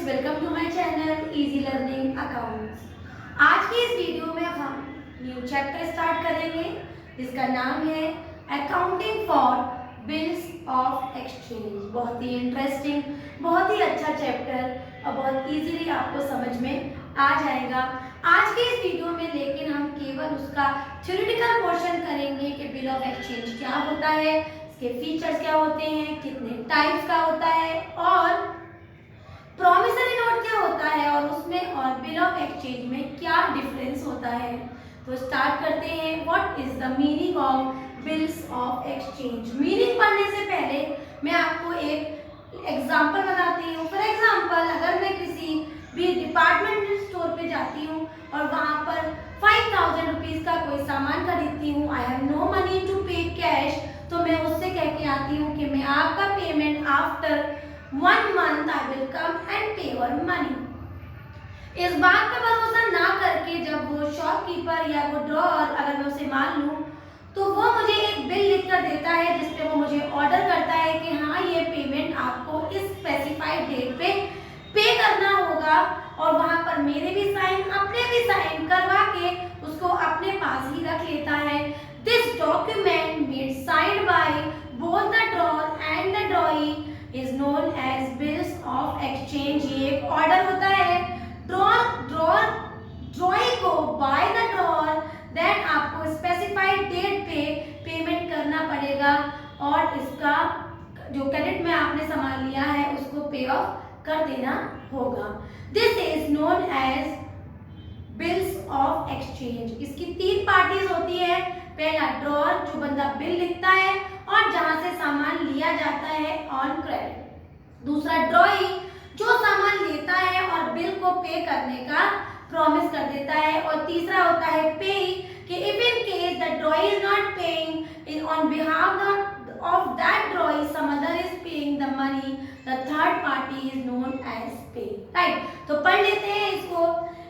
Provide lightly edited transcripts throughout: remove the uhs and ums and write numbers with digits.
Welcome to my channel easy learning accounts. आज की इस वीडियो में हम न्यू चैप्टर स्टार्ट करेंगे जिसका नाम है accounting for bills of exchange. बहुत ही इंटरेस्टिंग, बहुत ही अच्छा चैप्टर और बहुत इजीली आपको समझ में आ जाएगा। आज के इस वीडियो में लेकिन हम केवल उसका थ्योरेटिकल पोर्शन करेंगे कि बिल ऑफ एक्सचेंज क्या होता है, इसके फीचर्स क्या होते हैं, कितने टाइप्स का होता है और प्रॉमिसरी नोट क्या होता है और उसमें और बिल ऑफ एक्सचेंज में क्या डिफरेंस होता है। तो स्टार्ट करते हैं। What is the meaning of bills of exchange. Meaning पढ़ने से पहले मैं आपको एक एग्जांपल बताती हूँ। फॉर एग्जांपल, अगर मैं किसी भी डिपार्टमेंटल स्टोर पे जाती हूँ और वहाँ पर 5000 रुपीज का कोई सामान खरीदती हूँ, I have no money to pay cash, तो मैं उससे कह के आती हूँ कि मैं आपका payment after 1 month I will come and pay your money। इस बात पर भरोसा ना करके जब वो शॉपकीपर या वो ड्रॉअर अगर मैं उसे मान लूं तो वो मुझे एक बिल लिख कर देता है जिसपे वो मुझे ऑर्डर करता है कि हाँ ये पेमेंट आपको इस स्पेसिफाइड डेट पे पे करना होगा और वहां पर मेरे भी साइन अपने भी साइन करवा के उसको अपने पास ही रख लेता है। This document made signed by both the drawer and the ड्रॉई is known as bills of exchange। ये एक ऑर्डर होता है ड्रॉई को बाय द ड्रॉअर, देन आपको स्पेसिफाइड डेट पे पेमेंट करना पड़ेगा और इसका जो क्रेडिट में आपने सामान लिया है उसको पे ऑफ कर देना होगा। This is known as bills of exchange. इसकी 3 पार्टीज होती है। पहला ड्रॉअर जो बंदा बिल लिखता है और जहां से सामान लिया जाता है ऑन क्रेडिट। दूसरा ड्रॉई जो सामान लेता है और बिल को पे करने का प्रॉमिस कर देता है। और तीसरा होता है पे कि if in case the drawee is not paying in on behalf of that drawee some other is paying the money, the third party is known as payee. Right, तो पढ़ लेते हैं इसको।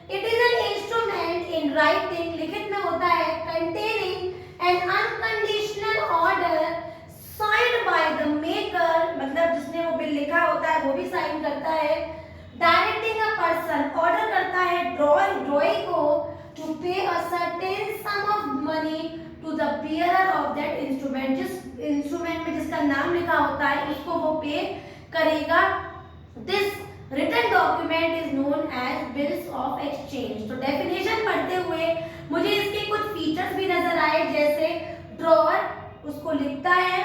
It is an instrument in writing, लिखित में होता है, containing an unconditional order signed by the maker, मतलब जिसने वो बिल लिखा होता है वो भी साइन करता है। डायरेक्टिंग अ पर्सन, ऑर्डर करता है ड्रॉई को to pay a certain sum of money to the bearer of that instrument. जिस इंस्ट्रूमेंट में जिसका नाम लिखा होता है उसको वो पे करेगा। This written document is known as bills of exchange. तो डेफिनेशन पढ़ते हुए मुझे इसके कुछ फीचर्स भी नजर आए, जैसे ड्रॉअर उसको लिखता है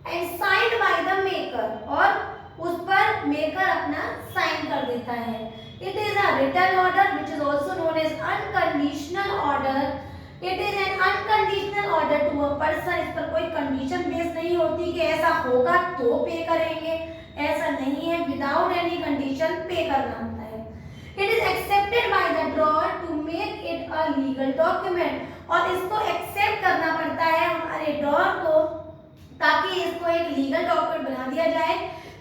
and signed by the maker और उस पर मेकर अपना साइन कर देता है। It is a written order which is also known as unconditional order. It is an unconditional order to a person. इस पर कोई कंडीशन बेस नहीं होती कि ऐसा होगा तो पे करेंगे, ऐसा नहीं है, विदाउट एनी कंडीशन पे करना होता है। It is accepted by the drawer to make it a legal document, और इसको एक्सेप्ट करना पड़ता है हमारे ड्रॉअर को ताकि इसको एक लीगल डॉक्यूमेंट बना दिया जाए।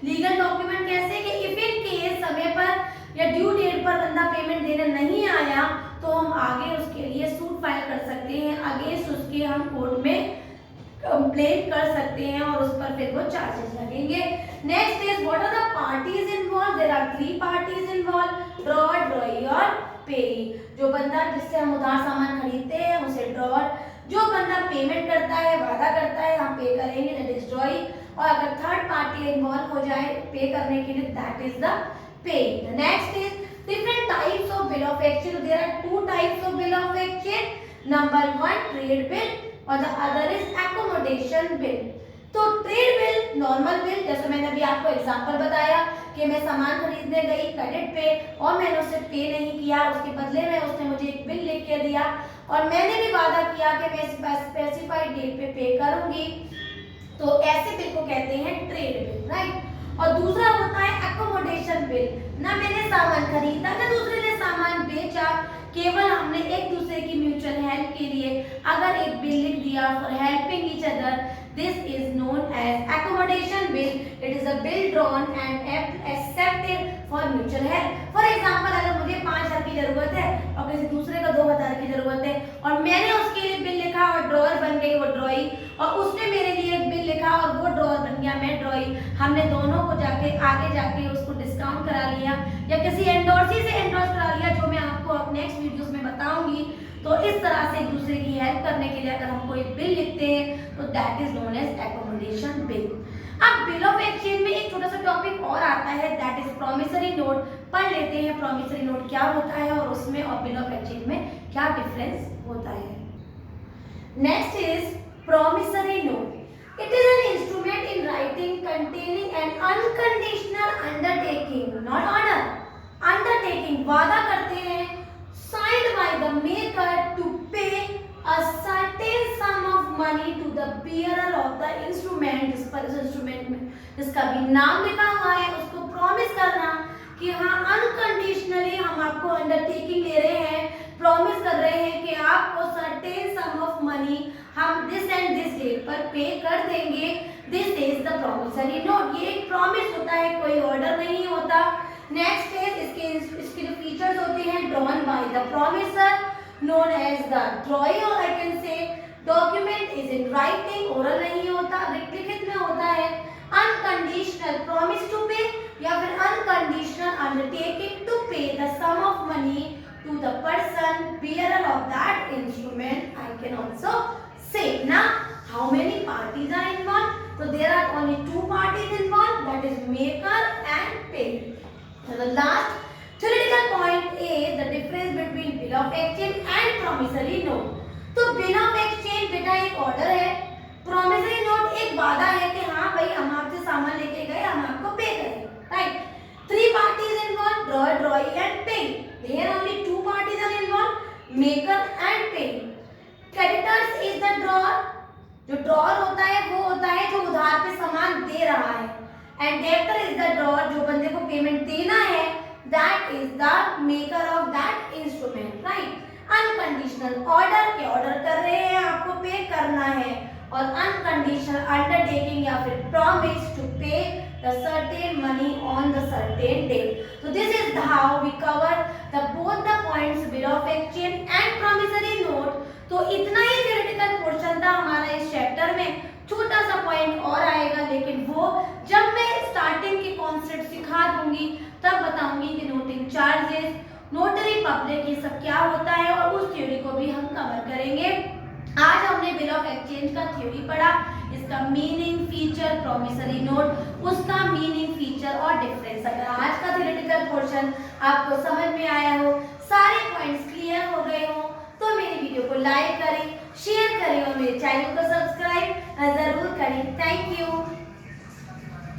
लीगल डॉक्यूमेंट कैसे कि इफ इन केस समय पर या ड्यू डेट पर बंदा पेमेंट देने नहीं आया तो हम आगे उसके लिए सूट फाइल कर सकते हैं, अगेंस्ट उसके हम कोर्ट में कंप्लेंट कर सकते हैं और उस पर फिर वो चार्जेस लगेंगे। Next is what are the parties involve. There are 3 parties involve, drawer, drawee और पेई। जो बंदा जिससे हम उधार सामान खरीदते हैं उसे ड्रॉअर, जो बंदा पेमेंट करता है, वादा करता है हम पे करेंगे, दैट इज ड्रॉई, और अगर थर्ड पार्टी इन्वॉल्व हो जाए पे करने के लिए that is the pay. The next is different types of bill of exchange. There are 2 types of bill of exchange. Number 1 trade bill और the other is accommodation bill. तो trade bill, normal bill, जैसे मैंने अभी आपको example बताया कि मैं सामान खरीदने गई क्रेडिट पे और मैंने उसे पे नहीं किया, उसके बदले में उसने मुझे एक बिल लिख के दिया और मैंने भी वादा किया कि मैं स्पेसिफाइड डेट पे करूंगी, तो ऐसे बिल को कहते हैं ट्रेड बिल। राइट, और दूसरा होता है एकोमोडेशन बिल। ना मैंने सामान खरीदा ना दूसरे ने सामान बेचा, केवल हमने एक दूसरे की म्यूचुअल हेल्प के लिए अगर एक बिल लिख दिया for helping each other, this is known as accommodation bill. It is a bill drawn and accepted for mutual help. For example, अगर मुझे 5000 की जरूरत है और किसी दूसरे को 2000 की जरूरत है और मैंने उसके लिए बिल लिखा और ड्रॉअर बन गई वो ड्रॉई, और उसने मेरे लिए एक बिल लिखा और वो ड्रॉअर बन गया मैं ड्रॉई, हमने दोनों को जाके आगे जाके उसको डिस्काउंट साउंड करा लिया या किसी एंडोर्सी से एंडोर्स करा लिया, जो मैं आपको अब नेक्स्ट वीडियोस में बताऊंगी। तो इस तरह से एक दूसरे की हेल्प करने के लिए अगर हम कोई बिल लिखते हैं तो that is known as accommodation bill. अब बिल ऑफ एक्सचेंज में एक छोटा सा टॉपिक और आता है, दैट इज प्रॉमिसरी नोट। पढ़ लेते हैं प्रॉमिसरी नोट क्या होता है और उसमें और बिल ऑफ एक्सचेंज में क्या डिफरेंस होता है। Next is promissory note. It is an instrument in writing containing an unconditional undertaking, not order. Undertaking वादा करते हैं, signed by the maker to pay a certain sum of money to the bearer of the instrument. जिस पर इस instrument में जिसका भी नाम लिखा हुआ है उसको प्रॉमिस करना कि हाँ अनकंडीशनली हम आपको अंडरटेकिंग ले रहे हैं, प्रॉमिस कर रहे हैं कि आपको सर्टेन सम ऑफ मनी हम दिस एंड दिस डेट पर पे कर देंगे। This is the promissory note. ये एक प्रॉमिस होता है, कोई ऑर्डर नहीं होता। नेक्स्ट इज इसके जो फीचर्स होते हैं, drawn by the promiser known as the drawing, और I can say document is in writing, oral नहीं होता, लिखित में होता है। अनकंडीशनल प्रॉमिस टू पे या फिर unconditional undertaking to pay the sum of money to the person bearer of that instrument. I can also say now how many parties are involved. So there are only two parties involved, that is maker and payer. So the last theoretical point is the difference between bill of exchange and promissory note. तो bill of exchange बेटा एक order है, promissory note एक वादा है कि हाँ भाई हम आपसे सामान लेके गए, हम आपको पे करेंगे, right. Three parties involved, drawer, drawee and paying. There only two parties are involved, maker and paying. Creditors is the drawer. जो drawer होता है वो होता है जो उधार पे सामान दे रहा है, and debtor is the drawer जो बंदे को पेमेंट देना है, that is the maker of that instrument, right? Unconditional order के ऑर्डर कर रहे हैं, आपको पे करना है, और अनकंडीशनल अंडरटेकिंग या फिर प्रॉमिस टू पे the certain money on the certain date. So this is how we cover both the points bill of exchange and promissory note. तो इतना ही theoretical portion था हमारा इस चैप्टर में। छोटा सा पॉइंट और आएगा, लेकिन वो जब मैं स्टार्टिंग के कॉन्सेप्ट सिखा दूंगी तब बताऊंगी कि नोटिंग चार्जेस, नोटरी पब्लिक, ये सब क्या होता है, और उस थ्योरी को भी हम कवर करेंगे। आज हमने बिल ऑफ एक्सचेंज का थ्योरी पढ़ा, इसका मीनिंग, फीचर, प्रॉमिसरी नोट, उसका मीनिंग, फीचर और डिफरेंस। अगर आज का थ्योरेटिकल पोर्शन आपको समझ में आया हो, सारे पॉइंट्स क्लियर हो गए हो, तो मेरी वीडियो को लाइक करें, शेयर करें और मेरे चैनल को सब्सक्राइब जरूर करें। Thank you.